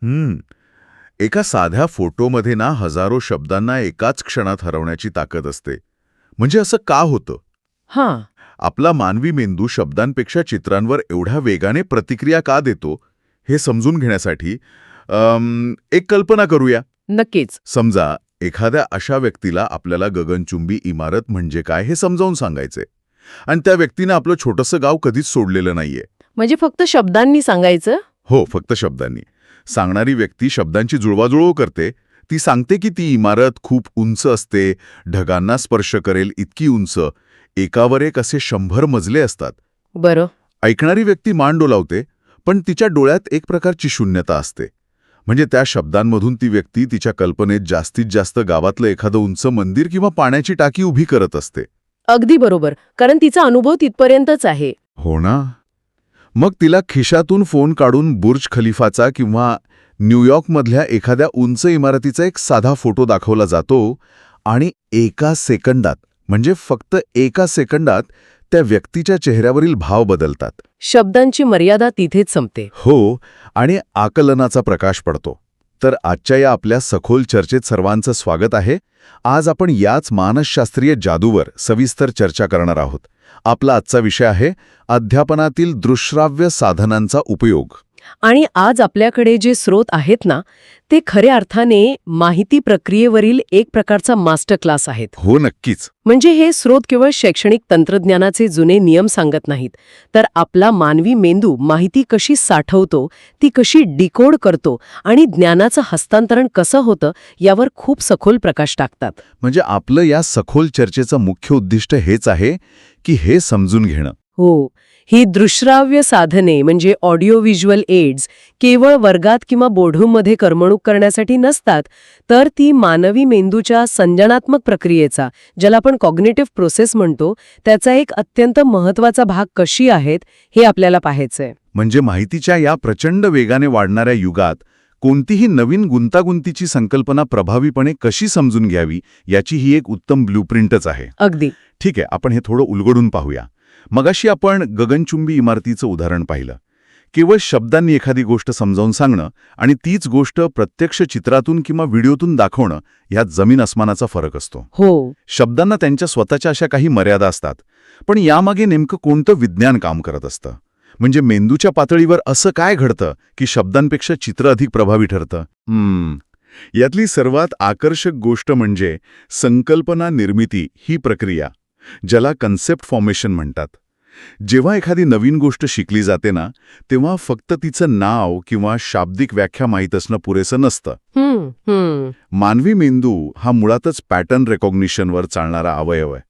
एका साध्या फोटोमध्ये ना हजारो शब्दांना एकाच क्षणात हरवण्याची ताकद असते. म्हणजे असं का होतं? हां. आपला मानवी मेंदू शब्दांपेक्षा चित्रांवर एवढ्या वेगाने प्रतिक्रिया का देतो हे समजून घेण्यासाठी एक कल्पना करूया. नक्कीच. समजा एखाद्या अशा व्यक्तीला आपल्याला गगनचुंबी इमारत म्हणजे काय हे समजावून सांगायचे आणि त्या व्यक्तीनं आपलं छोटंसं गाव कधीच सोडलेलं नाहीये. म्हणजे फक्त शब्दांनी सांगायचं? हो, फक्त शब्दांनी. सांगणारी व्यक्ती शब्दांची जुळवाजुळव करते. ती सांगते की ती इमारत खूप उंच असते, ढगांना स्पर्श करेल इतकी उंच, एकावर एक असे 100 मजले असतात. बरं. ऐकणारी व्यक्ती मान डोलावते, पण तिच्या डोळ्यात एक प्रकारची शून्यता असते. म्हणजे त्या शब्दांमधून ती व्यक्ती तिच्या कल्पनेत जास्तीत जास्त गावातलं एखादं उंच मंदिर किंवा पाण्याची टाकी उभी करत असते. अगदी बरोबर. कारण तिचा अनुभव तिथपर्यंतच आहे. हो ना? मग तिला खिशातून फोन काढून बुर्ज खलिफाचा किंवा न्यूयॉर्कमधल्या एखाद्या उंच इमारतीचा एक साधा फोटो दाखवला जातो आणि एका सेकंदात, म्हणजे फक्त एका सेकंदात त्या व्यक्तीच्या चेहऱ्यावरील भाव बदलतात. शब्दांची मर्यादा तिथेच संपते. हो, आणि आकलनाचा प्रकाश पडतो. तर आजच्या या आपल्या सखोल चर्चेत सर्वांचं स्वागत आहे. आज आपण याच मानसशास्त्रीय जादूवर सविस्तर चर्चा करणार आहोत. आपला आजचा विषय आहे अध्यापनातील दृश्यश्राव्य साधनांचा उपयोग. आणि आज आपल्याकडे जे स्रोत आहेत ना, ते खऱ्या अर्थाने माहिती प्रक्रियेवरील एक प्रकारचा मास्टर क्लास आहेत. हो, नक्कीच. म्हणजे हे स्रोत केवळ शैक्षणिक तंत्रज्ञानाचे जुने नियम सांगत नाहीत, तर आपला मानवी मेंदू माहिती कशी साठवतो, ती कशी डिकोड करतो आणि ज्ञानाचं हस्तांतरण कसं होतं यावर खूप सखोल प्रकाश टाकतात. म्हणजे आपलं या सखोल चर्चेचं मुख्य उद्दिष्ट हेच आहे की हे समजून घेणं. हो, ही दृश्यश्राव्य साधने म्हणजे ऑडिओ व्हिज्युअल एड्स केवळ वर्गात किंवा बोर्डरूममध्ये करमणूक करण्यासाठी नसतात, तर ती मानवी मेंदूच्या संज्ञानात्मक प्रक्रियेचा, ज्याला आपण कॉग्निटिव्ह प्रोसेस म्हणतो, त्याचा एक अत्यंत महत्त्वाचा भाग कशी आहेत हे आपल्याला पाहायचंय. म्हणजे माहितीच्या या प्रचंड वेगाने वाढणाऱ्या युगात कोणतीही नवीन गुंतागुंतीची संकल्पना प्रभावीपणे कशी समजून घ्यावी याची ही एक उत्तम ब्लूप्रिंटच आहे. अगदी. ठीक आहे, आपण हे थोडं उलगडून पाहूया. मगाशी आपण गगनचुंबी इमारतीचं उदाहरण पाहिलं. केवळ शब्दांनी एखादी गोष्ट समजावून सांगणं आणि तीच गोष्ट प्रत्यक्ष चित्रातून किंवा व्हिडिओतून दाखवणं यात जमीन अस्मानाचा फरक असतो. हो. शब्दांना त्यांच्या स्वतःच्या अशा काही मर्यादा असतात, पण यामागे नेमकं कोणतं विज्ञान काम करत असतं? म्हणजे मेंदूच्या पातळीवर असं काय घडतं की शब्दांपेक्षा चित्र अधिक प्रभावी ठरतं? यातली सर्वात आकर्षक गोष्ट म्हणजे संकल्पना निर्मिती ही प्रक्रिया, ज्याला कन्सेप्ट फॉर्मेशन म्हणतात. जेव्हा एखादी नवीन गोष्ट शिकली जाते ना, तेव्हा फक्त तिचं नाव किंवा शाब्दिक व्याख्या माहीत असणं पुरेसं नसतं. मानवी मेंदू हा मुळातच पॅटर्न रेकॉग्निशनवर चालणारा अवयव आहे.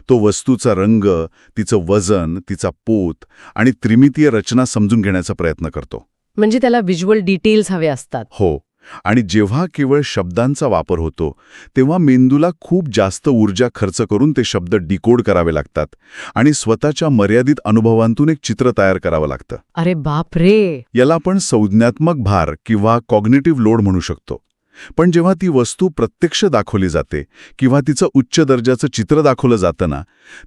तो वस्तूचा रंग, तिचं वजन, तिचा पोत आणि त्रिमितीय रचना समजून घेण्याचा प्रयत्न करतो. म्हणजे त्याला व्हिज्युअल डिटेल्स हवे असतात. हो, आणि जेव्हा केवळ शब्दांचा वापर होतो तेव्हा मेंदूला खूप जास्त ऊर्जा खर्च करून ते शब्द डिकोड करावे लागतात आणि स्वतःच्या मर्यादित अनुभवांतून एक चित्र तयार करावं लागतं. अरे बापरे. याला आपण संज्ञात्मक भार किंवा कॉग्निटिव्ह लोड म्हणू शकतो. पण जेव्हा ती वस्तू प्रत्यक्ष दाखवली जाते किंवा तिचं उच्च दर्जाचं चित्र दाखवलं जातं ना,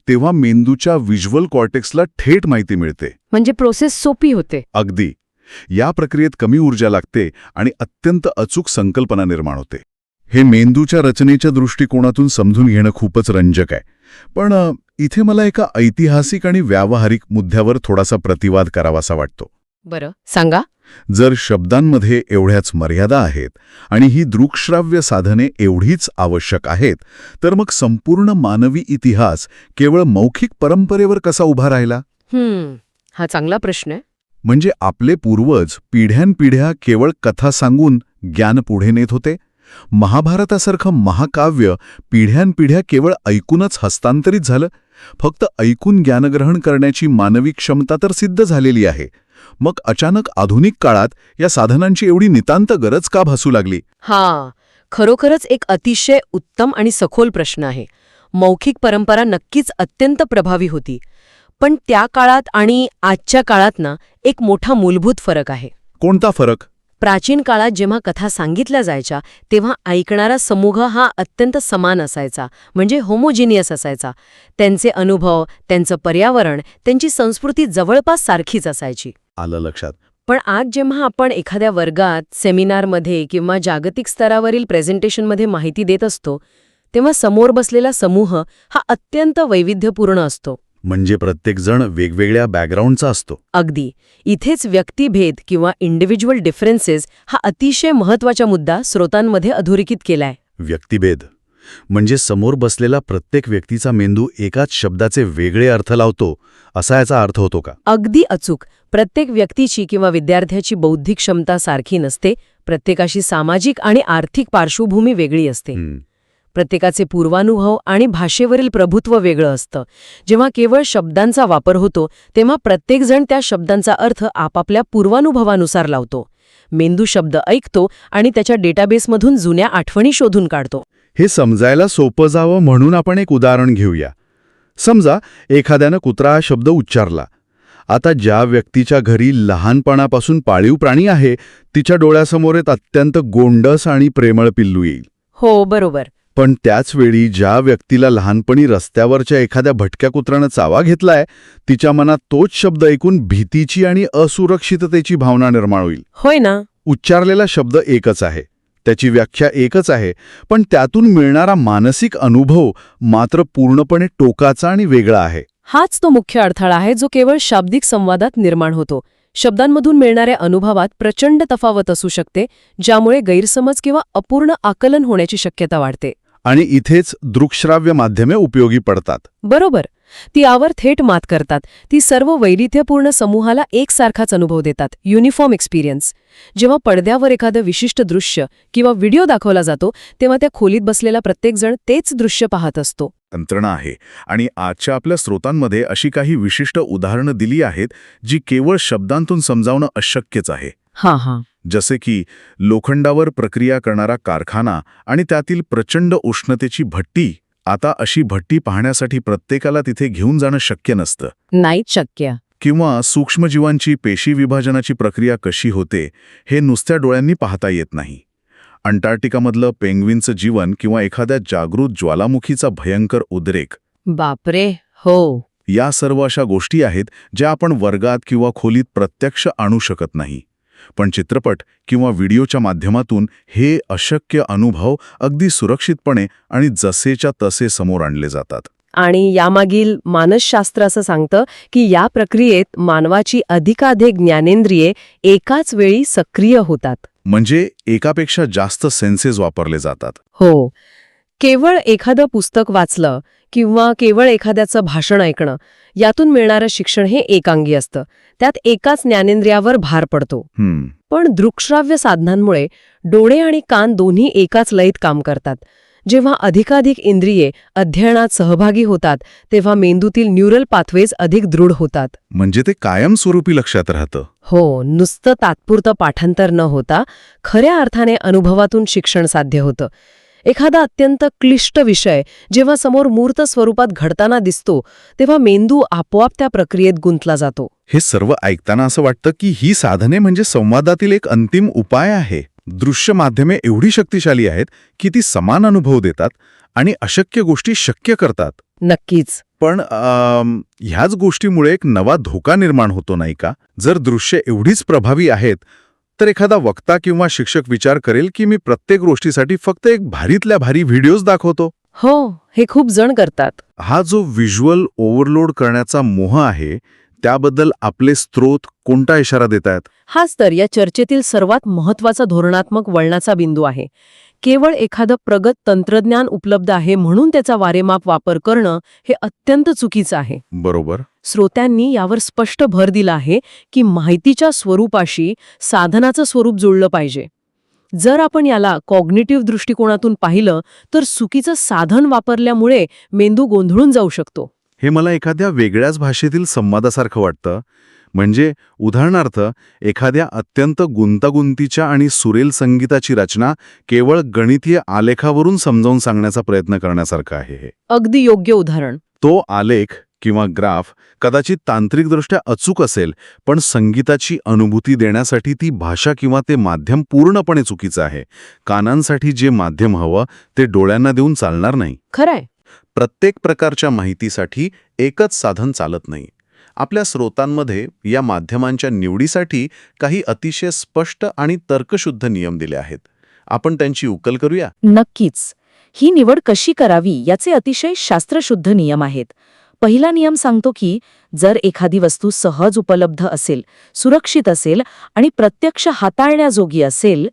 तेव्हा मेंदूच्या व्हिज्युअल कॉर्टेक्सला थेट माहिती मिळते. म्हणजे प्रोसेस सोपी होते. अगदी. या प्रक्रियेत कमी ऊर्जा लागते आणि अत्यंत अचूक संकल्पना निर्माण होते. हे मेंदूच्या रचनेच्या दृष्टिकोनातून समजून घेणं खूपच रंजक आहे. पण इथे मला एका ऐतिहासिक आणि व्यावहारिक मुद्द्यावर थोडासा प्रतिवाद करावासा वाटतो. बरं, सांगा. जर शब्दांमध्ये एवढ्याच मर्यादा आहेत आणि ही दृक्श्राव्य साधने एवढीच आवश्यक आहेत, तर मग संपूर्ण मानवी इतिहास केवळ मौखिक परंपरेवर कसा उभा राहिला? हा चांगला प्रश्न आहे. म्हणजे आपले पूर्वज पिढ्यानपिढ्या केवळ कथा सांगून ज्ञान पुढे नेत होते. महाभारतासारखं महाकाव्य पिढ्यानपिढ्या केवळ ऐकूनच हस्तांतरित झालं. फक्त ऐकून ज्ञानग्रहण करण्याची मानवी क्षमता तर सिद्ध झालेली आहे. मग अचानक आधुनिक काळात या साधनांची एवढी नितांत गरज का भासू लागली? खरोखरच एक अतिशय उत्तम आणि सखोल प्रश्न आहे. मौखिक परंपरा नक्कीच अत्यंत प्रभावी होती, पण त्या काळात आणि आजच्या काळात ना एक मोठा मूलभूत फरक आहे. कोणता फरक? प्राचीन काळात जेव्हा कथा सांगितल्या जायच्या तेव्हा ऐकणारा समूह हा अत्यंत समान असायचा, म्हणजे होमोजिनियस असायचा. त्यांचे अनुभव, त्यांचं पर्यावरण, त्यांची संस्कृती जवळपास सारखीच असायची. आलं लक्षात. पण आज जेव्हा आपण एखाद्या वर्गात, सेमिनारमध्ये किंवा जागतिक स्तरावरील प्रेझेंटेशनमध्ये माहिती देत असतो, तेव्हा समोर बसलेला समूह हा अत्यंत वैविध्यपूर्ण असतो. म्हणजे प्रत्येकजण वेगवेगळ्या बॅकग्राऊंडचा असतो. अगदी. इथेच व्यक्तिभेद किंवा इंडिव्हिज्युअल डिफरन्सेस हा अतिशय महत्वाचा मुद्दा श्रोतांमध्ये अधोरेखित केलाय. व्यक्तिभेद म्हणजे समोर बसलेला प्रत्येक व्यक्तीचा मेंदू एकाच शब्दाचे वेगळे अर्थ लावतो, असा याचा अर्थ होतो का? अगदी अचूक. प्रत्येक व्यक्तीची किंवा विद्यार्थ्याची बौद्धिक क्षमता सारखी नसते. प्रत्येकाशी सामाजिक आणि आर्थिक पार्श्वभूमी वेगळी असते. प्रत्येकाचे पूर्वानुभव आणि भाषेवरील प्रभुत्व वेगळं असतं. जेव्हा केवळ शब्दांचा वापर होतो तेव्हा प्रत्येकजण त्या शब्दांचा अर्थ आपापल्या पूर्वानुभवानुसार लावतो. मेंदू शब्द ऐकतो आणि त्याच्या डेटाबेसमधून जुन्या आठवणी शोधून काढतो. हे समजायला सोपं जावं म्हणून आपण एक उदाहरण घेऊया. समजा एखाद्यानं कुत्रा हा शब्द उच्चारला. आता ज्या व्यक्तीच्या घरी लहानपणापासून पाळीव प्राणी आहे, तिच्या डोळ्यासमोर एक अत्यंत गोंडस आणि प्रेमळ पिल्लू येईल. हो, बरोबर. पण त्याचवेळी ज्या व्यक्तीला लहानपणी रस्त्यावरच्या एखाद्या भटक्या कुत्रानं चावा घेतलाय, तिच्या मनात तोच शब्द ऐकून भीतीची आणि असुरक्षिततेची भावना निर्माण होईल. होय ना. उच्चारलेला शब्द एकच आहे, त्याची व्याख्या एकच आहे, पण त्यातून मिळणारा मानसिक अनुभव मात्र पूर्णपणे टोकाचा आणि वेगळा आहे. हाच तो मुख्य अडथळा आहे जो केवळ शाब्दिक संवादात निर्माण होतो. शब्दांमधून मिळणाऱ्या अनुभवात प्रचंड तफावत असू शकते, ज्यामुळे गैरसमज किंवा अपूर्ण आकलन होण्याची शक्यता वाढते. आणि इथेच दृक्श्राव्य माध्यमे उपयोगी पडतात. बरोबर. ती यावर थेट मात करतात. ती सर्व वैविध्यपूर्ण समूहाला एकसारखाच अनुभव देतात, युनिफॉर्म एक्सपिरियन्स. जेव्हा पडद्यावर एखादं विशिष्ट दृश्य किंवा व्हिडिओ दाखवला जातो तेव्हा त्या खोलीत बसलेला प्रत्येकजण तेच दृश्य पाहत असतो. यंत्रणा आहे आणि आजच्या आपल्या स्रोतांमध्ये अशी काही विशिष्ट उदाहरणं दिली आहेत जी केवळ शब्दांतून समजावणं अशक्यच आहे. जसे की लोखंडावर प्रक्रिया करणारा कारखाना आणि त्यातील प्रचंड उष्णतेची भट्टी. आता अशी भट्टी पाहण्यासाठी प्रत्येकाला तिथे घेऊन जाणं शक्य नसतं. नाहीच शक्य. किंवा सूक्ष्मजीवांची पेशी विभाजनाची प्रक्रिया कशी होते हे नुसत्या डोळ्यांनी पाहता येत नाही. अंटार्क्टिकामधलं पेंग्विनचं जीवन किंवा एखाद्या जागृत ज्वालामुखीचा भयंकर उद्रेक. बापरे, हो. या सर्व अशा गोष्टी आहेत ज्या आपण वर्गात किंवा खोलीत प्रत्यक्ष आणू शकत नाही. पण चित्रपट किंवा व्हिडिओच्या माध्यमातून हे अशक्य अनुभव अगदी सुरक्षितपणे आणि जसेच्या तसे समोर आणले जातात. आणि यामागील मानसशास्त्र असं सांगतं की या प्रक्रियेत मानवाची अधिकाधिक ज्ञानेंद्रिये एकाच वेळी सक्रिय होतात. म्हणजे एकापेक्षा जास्त सेन्सेस वापरले जातात. हो. केवळ एखादं पुस्तक वाचलं किंवा केवळ एखाद्याचं भाषण ऐकणं, यातून मिळणारं शिक्षण हे एकांगी असतं. त्यात एकाच ज्ञानेंद्रियावर भार पडतो. पण दृक्श्राव्य साधनांमुळे डोळे आणि कान दोन्ही एकाच लयीत काम करतात. जेव्हा अधिकाधिक इंद्रिये अध्ययनात सहभागी होतात तेव्हा मेंदूतील न्यूरल पाथवेज अधिक दृढ होतात. म्हणजे ते कायमस्वरूपी लक्षात राहतं. हो, नुसतं तात्पुरतं पाठांतर न होता खऱ्या अर्थाने अनुभवातून शिक्षण साध्य होतं. एखादा अत्यंत क्लिष्ट विषय जेव्हा समोर मूर्त स्वरूपात घडताना दिसतो तेव्हा मेंदू आपोआप त्या प्रक्रियेत गुंतला जातो. हे सर्व ऐकताना असं वाटतं की ही साधने म्हणजे संवादातील एक अंतिम उपाय आहे. दृश्य माध्यमे एवढी शक्तिशाली आहेत की ती समान अनुभव देतात आणि अशक्य गोष्टी शक्य करतात. नक्कीच. पण ह्याच गोष्टीमुळे एक नवा धोका निर्माण होतो नाही का? जर दृश्य एवढीच प्रभावी आहेत तर एखादा वक्ता किंवा शिक्षक विचार करेल की मी प्रत्येक गोष्टीसाठी फक्त एक भारीतल्या भारी व्हिडिओज दाखवतो. हो, हे खूप जण करतात. हा जो व्हिज्युअल ओव्हरलोड करण्याचा मोह आहे त्याबद्दल आपले स्रोत कोणता इशारा देत आहेत? हाच तर या चर्चेतील सर्वात महत्वाचा धोरणात्मक वळणाचा बिंदू आहे. केवळ एखादं प्रगत तंत्रज्ञान उपलब्ध आहे म्हणून त्याचा वारेमाप वापर करणं हे अत्यंत चुकीचं आहे. बरोबर. श्रोत्यांनी यावर स्पष्ट भर दिला आहे की माहितीच्या स्वरूपाशी साधनाचं स्वरूप जुळलं पाहिजे. जर आपण याला कॉग्निटिव्ह दृष्टिकोनातून पाहिलं तर चुकीचं साधन वापरल्यामुळे मेंदू गोंधळून जाऊ शकतो. हे मला एखाद्या वेगळ्याच भाषेतील संवादासारखं वाटतं. म्हणजे उदाहरणार्थ एखाद्या अत्यंत गुंतागुंतीच्या आणि सुरेल संगीताची रचना केवळ गणितीय आलेखावरून समजावून सांगण्याचा प्रयत्न करण्यासारखं आहे हे. अगदी योग्य उदाहरण. तो आलेख किंवा ग्राफ कदाचित तांत्रिकदृष्ट्या अचूक असेल, पण संगीताची अनुभूती देण्यासाठी ती भाषा किंवा ते माध्यम पूर्णपणे चुकीचं आहे. कानांसाठी जे माध्यम हवं ते डोळ्यांना देऊन चालणार नाही. खरंय. प्रत्येक प्रकारच्या माहितीसाठी एकच साधन चालत नाही. आपल्या स्रोतांमध्ये या माध्यमांच्या निवडीसाठी काही अतिशय स्पष्ट आणि तर्कशुद्ध नियम दिले आहेत. आपण त्यांची उकल करूया. नक्कीच. ही निवड कशी करावी याचे अतिशय शास्त्रशुद्ध नियम आहेत. पहिला नियम सांगतो की जर एखादी वस्तू सहज उपलब्ध असेल, सुरक्षित असेल आणि प्रत्यक्ष हाताळण्याजोगी असेल,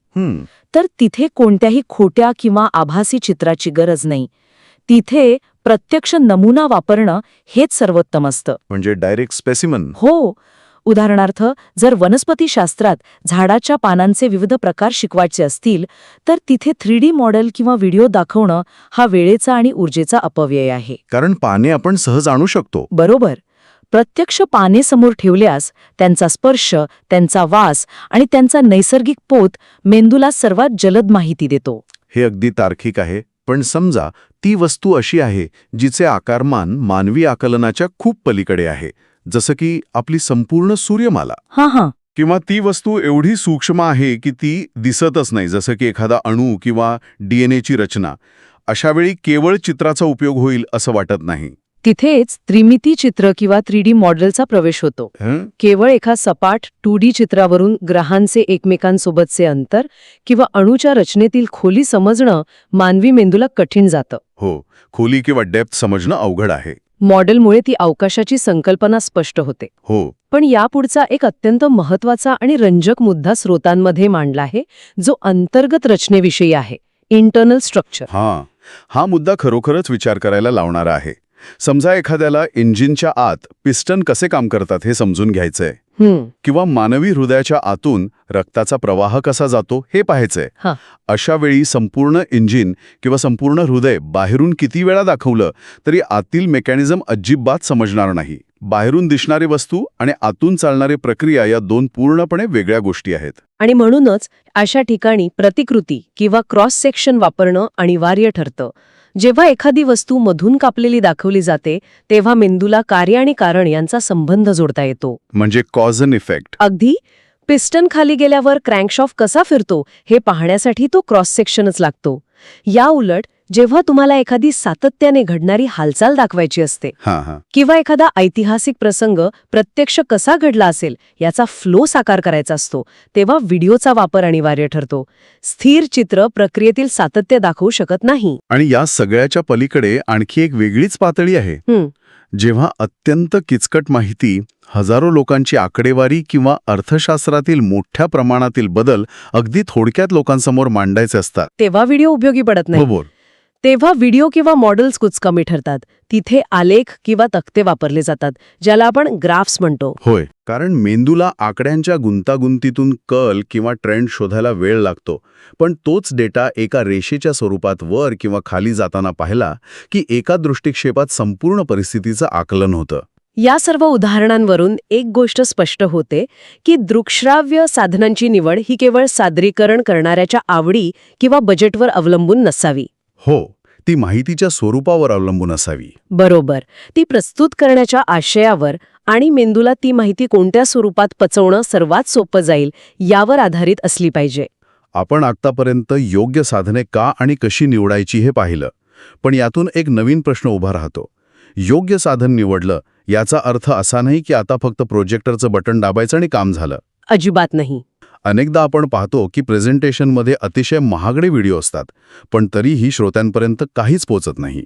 तर तिथे कोणत्याही खोट्या किंवा आभासी चित्राची गरज नाही. तिथे प्रत्यक्ष नमुना वापरणं हेच सर्वोत्तम असतं. म्हणजे डायरेक्ट स्पेसिमन. हो. उदाहरणार्थ, जर वनस्पतीशास्त्रात झाडाच्या पानांचे विविध प्रकार शिकवायचे असतील, तर तिथे 3D मॉडेल किंवा व्हिडिओ दाखवणं हा वेळेचा आणि ऊर्जेचा अपव्यय आहे. कारण पाने आपण सहज आणू शकतो. बरोबर. प्रत्यक्ष पाने समोर ठेवल्यास त्यांचा स्पर्श, त्यांचा वास आणि त्यांचा नैसर्गिक पोत मेंदूला सर्वात जलद माहिती देतो. हे अगदी तार्किक आहे. पण समजा ती वस्तू अशी आहे जिचे आकारमान मानवी आकलनाच्या खूप पलीकडे आहे, जसं की आपली संपूर्ण सूर्यमाला. हां. किंवा ती वस्तू एवढी सूक्ष्म आहे की ती दिसतच नाही, जसं की एखादा अणू किंवा DNAची रचना. अशा वेळी केवळ चित्राचा उपयोग होईल असं वाटत नाही. तिथेच त्रिमिती चित्र किंवा 3D मॉडेलचा प्रवेश होतो. केवळ एका सपाट 2D चित्रावरून ग्रहांचे एकमेकांसोबतचे अंतर किंवा अणूच्या रचनेतील खोली समजणं मानवी मेंदूला कठीण जातं. हो, खोली किंवा डेप्थ समजणं अवघड आहे. मॉडेलमुळे ती अवकाशाची संकल्पना स्पष्ट होते. हो. पण यापुढचा एक अत्यंत महत्वाचा आणि रंजक मुद्दा स्रोतांमध्ये मांडला आहे, जो अंतर्गत रचनेविषयी आहे. Internal structure. हा मुद्दा खरोखरच विचार करायला लावणारा आहे. समजा एखाद्याला इंजिनच्या आत पिस्टन कसे काम करतात हे समजून घ्यायचंय, किंवा मानवी हृदयाच्या आतून रक्ताचा प्रवाह कसा जातो हे पाहायचंय. अशा वेळी संपूर्ण इंजिन किंवा संपूर्ण हृदय बाहेरून किती वेळा दाखवलं तरी आतील मेकॅनिझम अजिबात समजणार नाही. बाहेरून दिसणारी वस्तू आणि आतून चालणारी प्रक्रिया या दोन पूर्णपणे वेगळ्या गोष्टी आहेत. आणि म्हणूनच अशा ठिकाणी प्रतिकृती किंवा क्रॉस सेक्शन वापरणं अनिवार्य ठरतं. जेव्हा एखादी वस्तू मधून कापलेली दाखवली जाते, तेव्हा मेंदूला कार्य आणि कारण यांचा संबंध जोडता येतो. म्हणजे कॉज अँड इफेक्ट. अगदी. पिस्टन खाली गेल्यावर क्रँकशॉफ्ट कसा फिरतो हे पाहण्यासाठी तो क्रॉस सेक्शनच लागतो. या उलट जेव्हा तुम्हाला एखादी सातत्याने घडणारी हालचाल दाखवायची असते किंवा एखादा ऐतिहासिक प्रसंग प्रत्यक्ष कसा घडला असेल याचा फ्लो साकार करायचा असतो, तेव्हा व्हिडिओचा वापर अनिवार्य ठरतो. स्थिर चित्र प्रक्रियेतील सातत्य दाखवू शकत नाही. आणि या सगळ्याच्या पलीकडे आणखी एक वेगळीच पातळी आहे. जेव्हा अत्यंत किचकट माहिती, हजारो लोकांची आकडेवारी किंवा अर्थशास्त्रातील मोठ्या प्रमाणातील बदल अगदी थोडक्यात लोकांसमोर मांडायचे असतात, तेव्हा व्हिडिओ उपयोगी पडत नाही. बरोबर. तेव्हा व्हिडिओ किंवा मॉडेल्स कुचकमी ठरतात. तिथे आलेख किंवा तक्ते वापरले जातात, ज्याला आपण ग्राफ्स म्हणतो. होय, कारण मेंदूला आकड्यांच्या गुंतागुंतीतून कल किंवा ट्रेंड शोधायला वेळ लागतो. पण तोच डेटा एका रेषेच्या स्वरूपात वर किंवा खाली जाताना पाहिला की एका दृष्टिक्षेपात संपूर्ण परिस्थितीचं आकलन होतं. या सर्व उदाहरणांवरून एक गोष्ट स्पष्ट होते की दृक्श्राव्य साधनांची निवड ही केवळ सादरीकरण करणाऱ्याच्या आवडी किंवा बजेटवर अवलंबून नसावी. हो, ती माहितीच्या स्वरूपावर अवलंबून असावी. बरोबर. ती प्रस्तुत करण्याच्या आशयावर आणि मेंदूला ती माहिती कोणत्या स्वरूपात पचवणं सर्वात सोपं जाईल यावर आधारित असली पाहिजे. आपण आतापर्यंत योग्य साधने का आणि कशी निवडायची हे पाहिलं. पण यातून एक नवीन प्रश्न उभा राहतो. योग्य साधन निवडलं याचा अर्थ असा नाही की आता फक्त प्रोजेक्टरचं बटन दाबायचं आणि काम झालं. अजिबात नाही. अनेकदा आपण पाहतो की प्रेझेंटेशनमध्ये अतिशय महागडे व्हिडिओ असतात, पण तरीही श्रोत्यांपर्यंत काहीच पोचत नाही.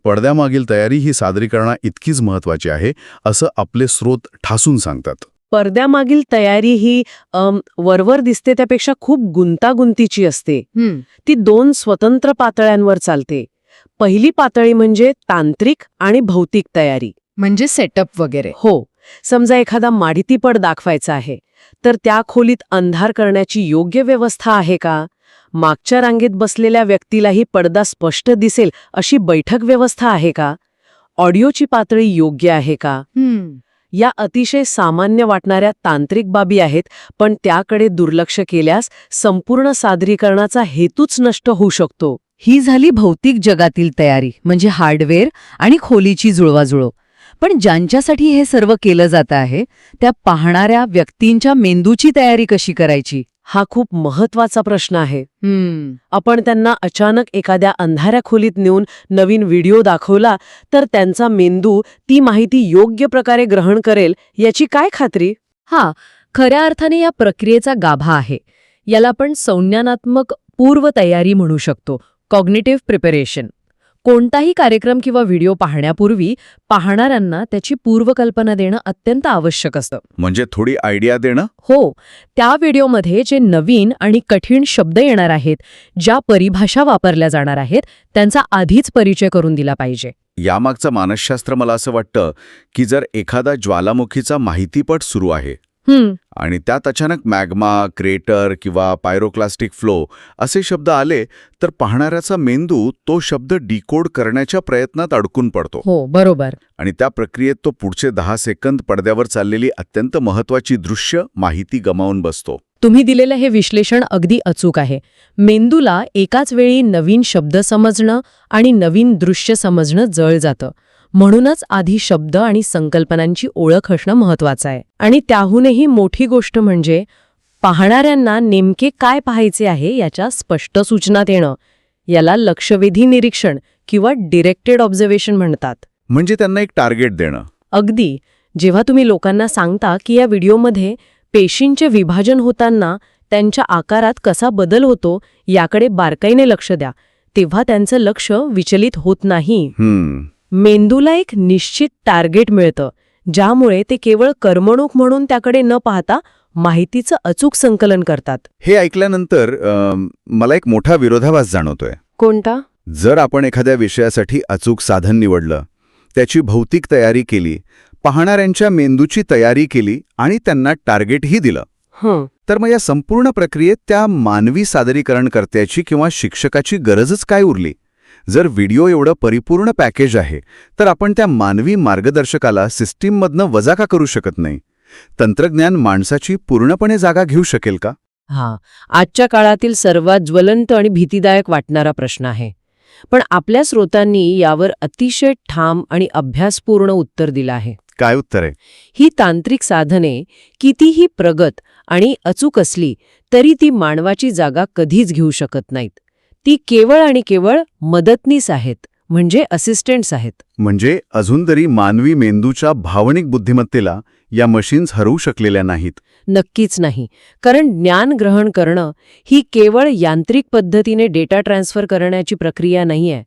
पडद्यामागील तयारी ही सादरीकरणा इतकीच महत्वाची आहे असं आपले स्रोत ठासून सांगतात. पडद्यामागील तयारी ही वरवर दिसते त्यापेक्षा खूप गुंतागुंतीची असते. ती 2 स्वतंत्र पातळ्यांवर चालते. पहिली पातळी म्हणजे तांत्रिक आणि भौतिक तयारी, म्हणजे सेटअप वगैरे. हो. समजा एखादा माहितीपट दाखवायचा आहे, तर त्या खोलीत अंधार करण्याची योग्य व्यवस्था आहे का? मागच्या रांगेत बसलेल्या व्यक्तीलाही पडदा स्पष्ट दिसेल अशी बैठक व्यवस्था आहे का? ऑडिओची पातळी योग्य आहे का? या अतिशय सामान्य वाटणाऱ्या तांत्रिक बाबी आहेत, पण त्याकडे दुर्लक्ष केल्यास संपूर्ण सादरीकरणाचा हेतूच नष्ट होऊ शकतो. ही झाली भौतिक जगातील तयारी, म्हणजे हार्डवेअर आणि खोलीची जुळवाजुळव. पण ज्यांच्यासाठी हे सर्व केलं जात आहे त्या पाहणाऱ्या व्यक्तींच्या मेंदूची तयारी कशी करायची हा खूप महत्वाचा प्रश्न आहे. आपण त्यांना अचानक एखाद्या अंधाऱ्या खोलीत नेऊन नवीन व्हिडिओ दाखवला तर त्यांचा मेंदू ती माहिती योग्य प्रकारे ग्रहण करेल याची काय खात्री? खऱ्या अर्थाने या प्रक्रियेचा गाभा आहे. याला आपण संज्ञानात्मक पूर्वतयारी म्हणू शकतो, कॉग्निटिव्ह प्रिपरेशन. कोणताही कार्यक्रम किंवा व्हिडिओ पाहण्यापूर्वी पाहणाऱ्यांना त्याची पूर्वकल्पना देणं अत्यंत आवश्यक असतं. म्हणजे थोडी आयडिया देणं? हो, त्या व्हिडिओमध्ये जे नवीन आणि कठीण शब्द येणार आहेत, ज्या परिभाषा वापरल्या जाणार आहेत, त्यांचा आधीच परिचय करून दिला पाहिजे. यामागचं मानसशास्त्र मला असं वाटतं की जर एखादा ज्वालामुखीचा माहितीपट सुरू आहे आणि त्यात अचानक मॅग्मा, क्रेटर किंवा पायरोक्लास्टिक फ्लो असे शब्द आले तर पाहणाऱ्याचा मेंदू तो शब्द डिकोड करण्याच्या प्रयत्नात अडकून पडतो. हो, बरोबर. आणि त्या प्रक्रियेत तो पुढचे 10 सेकंद पडद्यावर चाललेली अत्यंत महत्वाची दृश्य माहिती गमावून बसतो. तुम्ही दिलेलं हे विश्लेषण अगदी अचूक आहे. मेंदूला एकाच वेळी नवीन शब्द समजणं आणि नवीन दृश्य समजणं जड जातं. म्हणूनच आधी शब्द आणि संकल्पनांची ओळख असणं महत्वाचं आहे. आणि त्याहूनही मोठी गोष्ट म्हणजे पाहणाऱ्यांना नेमके काय पाहायचे आहे याच्या स्पष्ट सूचना देणं. याला लक्षवेधी निरीक्षण किंवा डिरेक्टेड ऑब्झर्वेशन म्हणतात. म्हणजे त्यांना एक टार्गेट देणं. अगदी. जेव्हा तुम्ही लोकांना सांगता की या व्हिडिओमध्ये पेशींचे विभाजन होताना त्यांच्या आकारात कसा बदल होतो याकडे बारकाईने लक्ष द्या, तेव्हा त्यांचं लक्ष विचलित होत नाही. मेंदूला एक निश्चित टार्गेट मिळतं, ज्यामुळे ते केवळ कर्मणूक म्हणून त्याकडे न पाहता माहितीचं अचूक संकलन करतात. हे ऐकल्यानंतर मला एक मोठा विरोधाभास जाणवतोय. कोणता? जर आपण एखाद्या विषयासाठी अचूक साधन निवडलं, त्याची भौतिक तयारी केली, पाहणाऱ्यांच्या मेंदूची तयारी केली आणि त्यांना टार्गेटही दिलं, तर मग या संपूर्ण प्रक्रियेत त्या मानवी सादरीकरणकर्त्याची किंवा शिक्षकाची गरजच काय उरली? जर व्हिडिओ एवढं परिपूर्ण पॅकेज आहे तर आपण त्या मानवी मार्गदर्शकाला सिस्टीममधनं वजा का करू शकत नाही? तंत्रज्ञान माणसाची पूर्णपणे जागा घेऊ शकेल का? आजच्या काळातील सर्वात ज्वलंत आणि भीतीदायक वाटणारा प्रश्न आहे. पण आपल्या स्रोतांनी यावर अतिशय ठाम आणि अभ्यासपूर्ण उत्तर दिलं आहे. काय उत्तर आहे? ही तांत्रिक साधने कितीही प्रगत आणि अचूक असली तरी ती मानवाची जागा कधीच घेऊ शकत नाहीत. ती केवळ आणि केवळ मदतनीस आहेत, म्हणजे असिस्टंट्स आहेत. म्हणजे अजून तरी मानवी मेंदूच्या भावनिक बुद्धिमत्तेला या मशीन्स हरवू शकलेल्या नाहीत? नक्कीच नाही. कारण ज्ञान ग्रहण करणं ही केवळ यांत्रिक पद्धतीने डेटा ट्रान्सफर करण्याची प्रक्रिया नाहीये.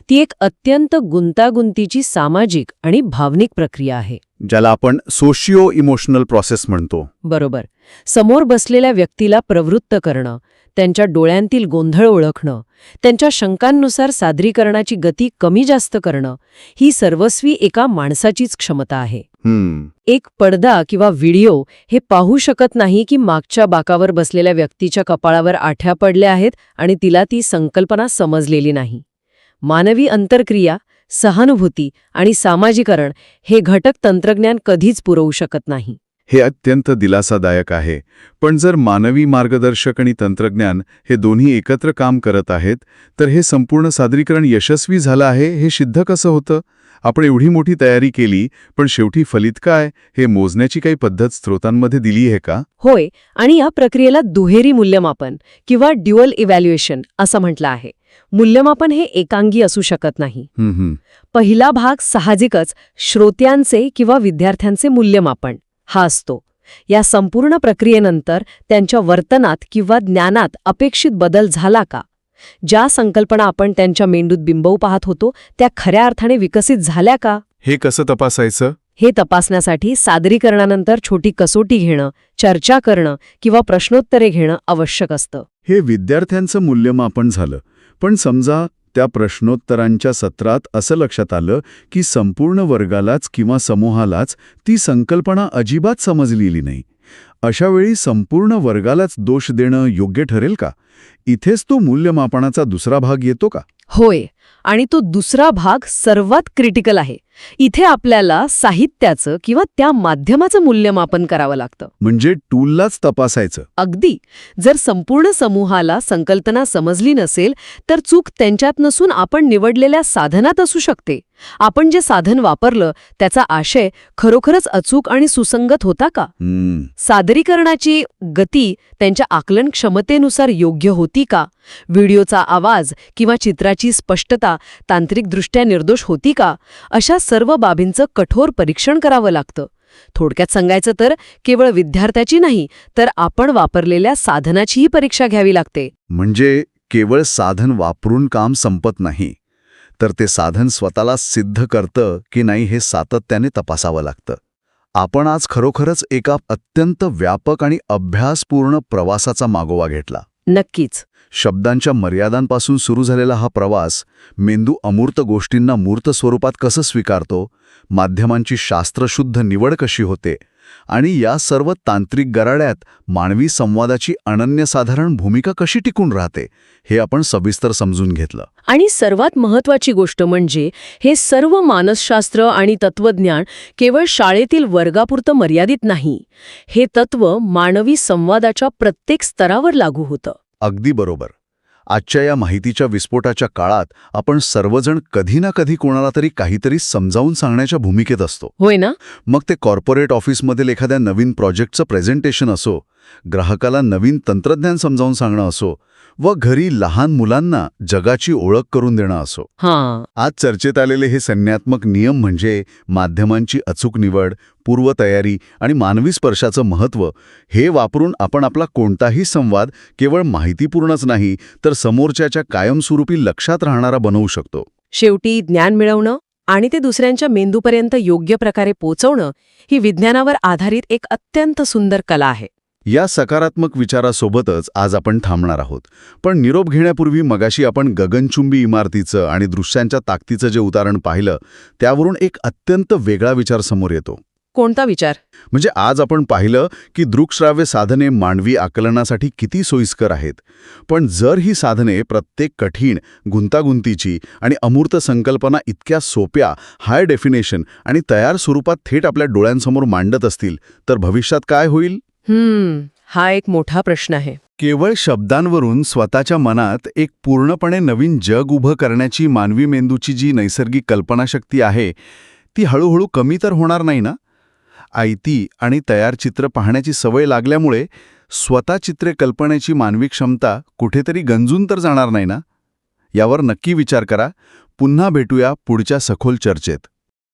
ती एक अत्यंत गुंतागुंतीची सामाजिक आणि भावनिक प्रक्रिया आहे, ज्याला आपण सोशिओ इमोशनल प्रोसेस म्हणतो. बरोबर. समोर बसलेल्या व्यक्तीला प्रवृत्त करणं, त्यांच्या डोळ्यांतील गोंधळ ओळखणं, त्यांच्या शंकांनुसार सादरीकरणाची गती कमी जास्त करणं, ही सर्वस्वी एका माणसाचीच क्षमता आहे. एक पडदा किंवा व्हिडिओ हे पाहू शकत नाही की मागच्या बाकावर बसलेल्या व्यक्तीच्या कपाळावर आठ्या पडल्या आहेत आणि तिला ती संकल्पना समजलेली नाही. मानवी अंतर्क्रिया, सहानुभूती आणि सामाजिकरण हे घटक तंत्रज्ञान कधीच पुरवू शकत नाही. हे अत्यंत दिलासादायक आहे. पण जर मानवी मार्गदर्शक आणि तंत्रज्ञान हे दोन्ही एकत्र काम करत आहेत तर हे संपूर्ण सादरीकरण यशस्वी झालं आहे हे सिद्ध कसं होतं? आपण एवढी मोठी तयारी केली पण शेवटी फलित काय हे मोजण्याची काही पद्धत स्रोतांमध्ये दिली आहे का? होय, आणि या प्रक्रियेला दुहेरी मूल्यमापन किंवा ड्युअल इव्हॅल्युएशन असं म्हटलं आहे. मूल्यमापन हे एकांगी असू शकत नाही. पहिला भाग साहजिकच श्रोत्यांचे किंवा विद्यार्थ्यांचे मूल्यमापन हा असतो. या संपूर्ण प्रक्रियेनंतर त्यांच्या वर्तनात किंवा ज्ञानात अपेक्षित बदल झाला का? ज्या संकल्पना आपण त्यांच्या मेंदूत बिंबवू पाहत होतो त्या खऱ्या अर्थाने विकसित झाल्या का? हे कसं तपासायचं? हे तपासण्यासाठी सादरीकरणानंतर छोटी कसोटी घेणं, चर्चा करणं किंवा प्रश्नोत्तरे घेणं आवश्यक असतं. हे विद्यार्थ्यांचं मूल्यमापन झालं. पण समजा त्या प्रश्नोत्तरांच्या सत्रात असं लक्षात आलं की संपूर्ण वर्गालाच किंवा समूहालाच ती संकल्पना अजिबात समजलेली नाही. अशा वेळी संपूर्ण वर्गालाच दोष देणं योग्य ठरेल का? इथेच तो मूल्यमापनाचा दुसरा भाग येतो का? होय, आणि तो दुसरा भाग सर्वात क्रिटिकल आहे. इथे आपल्याला साहित्याचं किंवा त्या माध्यमाचं मूल्यमापन करावं लागतं. म्हणजे टूललाच तपासायचं. अगदी. जर संपूर्ण समूहाला संकल्पना समजली नसेल तर चूक त्यांच्यात नसून आपण निवडलेल्या साधनात असू शकते. आपण जे साधन वापरलं त्याचा आशय खरोखरच अचूक आणि सुसंगत होता का? सादरीकरणाची गती त्यांच्या आकलन क्षमतेनुसार योग्य होती का? व्हिडिओचा आवाज किंवा चित्राची स्पष्टता तांत्रिकदृष्ट्या निर्दोष होती का? अशा सर्व बाबींचं कठोर परीक्षण करावं लागतं. थोडक्यात सांगायचं तर केवळ विद्यार्थ्याची नाही तर आपण वापरलेल्या साधनाचीही परीक्षा घ्यावी लागते. म्हणजे केवळ साधन वापरून काम संपत नाही, तर ते साधन स्वतःला सिद्ध करतं की नाही हे सातत्याने तपासावं लागतं. आपण आज खरोखरच एका अत्यंत व्यापक आणि अभ्यासपूर्ण प्रवासाचा मागोवा घेतला. नक्कीच. शब्दांच्या मर्यादांपासून सुरू झालेला हा प्रवास मेंदू अमूर्त गोष्टींना मूर्त स्वरूपात कसं स्वीकारतो, माध्यमांची शास्त्रशुद्ध निवड कशी होते आणि या सर्व तांत्रिक गराड्यात मानवी संवादाची अनन्यसाधारण भूमिका कशी टिकून राहते हे आपण सविस्तर समजून घेतलं. आणि सर्वात महत्त्वाची गोष्ट म्हणजे हे सर्व मानसशास्त्र आणि तत्वज्ञान केवळ शाळेतील वर्गापुरतं मर्यादित नाही. हे तत्व मानवी संवादाच्या प्रत्येक स्तरावर लागू होतं. अगदी बरोबर. आजच्या या माहितीच्या विस्फोटाच्या काळात आपण सर्वजण कधी ना कधी कोणाला तरी काहीतरी समजावून सांगण्याच्या भूमिकेत असतो. होय ना? मग ते कॉर्पोरेट ऑफिसमधील एखाद्या नवीन प्रोजेक्टचं प्रेझेंटेशन असो, ग्राहकाला नवीन तंत्रज्ञान समजावून सांगणं असो, व घरी लहान मुलांना जगाची ओळख करून देणं असो. हां. आज चर्चेत आलेले हे संज्ञात्मक नियम म्हणजे माध्यमांची अचूक निवड, पूर्वतयारी आणि मानवी स्पर्शाचं महत्त्व हे वापरून आपण आपला कोणताही संवाद केवळ माहितीपूर्णच नाही तर समोरच्याच्या कायमस्वरूपी लक्षात राहणारा बनवू शकतो. शेवटी ज्ञान मिळवणं आणि ते दुसऱ्यांच्या मेंदूपर्यंत योग्य प्रकारे पोचवणं ही विज्ञानावर आधारित एक अत्यंत सुंदर कला आहे. या सकारात्मक विचारासोबतच आज आपण थांबणार आहोत. पण निरोप घेण्यापूर्वी मगाशी आपण गगनचुंबी इमारतीचं आणि दृश्यांच्या ताकदीचं जे उदाहरण पाहिलं त्यावरून एक अत्यंत वेगळा विचार समोर येतो. कोणता विचार? म्हणजे आज आपण पाहिलं की दृक्श्राव्य साधने मानवी आकलनासाठी किती सोयीस्कर आहेत. पण जर ही साधने प्रत्येक कठीण, गुंतागुंतीची आणि अमूर्त संकल्पना इतक्या सोप्या, हाय डेफिनेशन आणि तयार स्वरूपात थेट आपल्या डोळ्यांसमोर मांडत असतील तर भविष्यात काय होईल? हा एक मोठा प्रश्न आहे. केवळ शब्दांवरून स्वतःच्या मनात एक पूर्णपणे नवीन जग उभं करण्याची मानवी मेंदूची जी नैसर्गिक कल्पनाशक्ती आहे ती हळूहळू कमी तर होणार नाही ना? आयती आणि तयार चित्र पाहण्याची सवय लागल्यामुळे स्वतः चित्रे कल्पनेची मानवी क्षमता कुठेतरी गंजून तर जाणार नाही ना? यावर नक्की विचार करा. पुन्हा भेटूया पुढच्या सखोल चर्चेत.